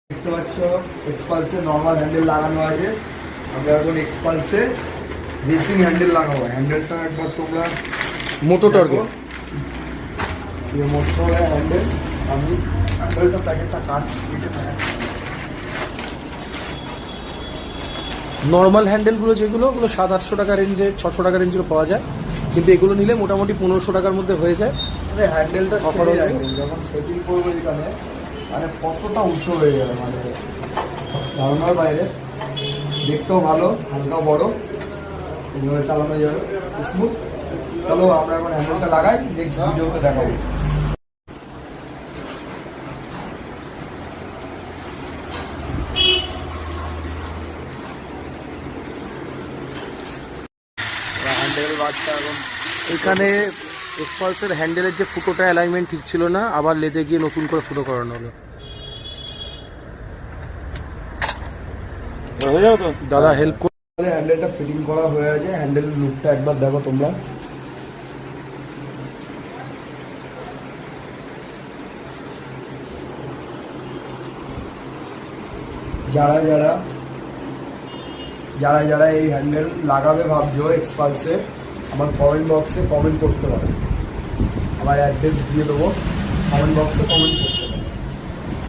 দেখতে পাচ্ছ এক্সপালসে normal handle লাগানো আছে। আমরা এখন এক্সপালসে রেসিং হ্যান্ডেল লাগাবো। হ্যান্ডেলটা একবার তোমরা মোটো টর্গের মোটো হ্যান্ডেল। আমি হ্যান্ডেলটা প্যাকেটটা কেটে নর্মাল হ্যান্ডেলগুলো যেগুলো ওগুলো 700-800 টাকা রেঞ্জে 600 টাকা রেঞ্জের পাওয়া যায়, কিন্তু এগুলো নিলে মোটামুটি 1500 টাকার মধ্যে হয়ে যায়। হ্যান্ডেলটা অফার যখন সেটিং করবো এখানে মানে কতটা উঁচু হয়ে যাবে, মানে ধারণার বাইরে। দেখতেও ভালো, হালকা বড়, এইভাবে চালানো যাবে স্মুথ। চলো আমরা এখন হ্যান্ডেলটা লাগাই, নেক্সট ভিডিওতে দেখাবো। হ্যান্ডেল বাচ্চা এখন এখানে এক্সপালসের হ্যান্ডেলের যে ফুটোটা অ্যালাইনমেন্ট ঠিক ছিল না, আবার লেদে গিয়ে নতুন করে ফুটো করানো হলো। দাদা হেল্প করে। হ্যান্ডেলটা ফিটিং করা হয়ে আছে। হ্যান্ডেলের লুকটা একবার দেখো তোমরা। যারা যারা যারা যারা এই হ্যান্ডেল লাগাবে ভাবছো এক্সপালসে, আমার কমেন্ট বক্সে কমেন্ট করতে পারো। আমার অ্যাড্রেস দিয়ে দেবো, কমেন্ট বক্সে কমেন্ট করতে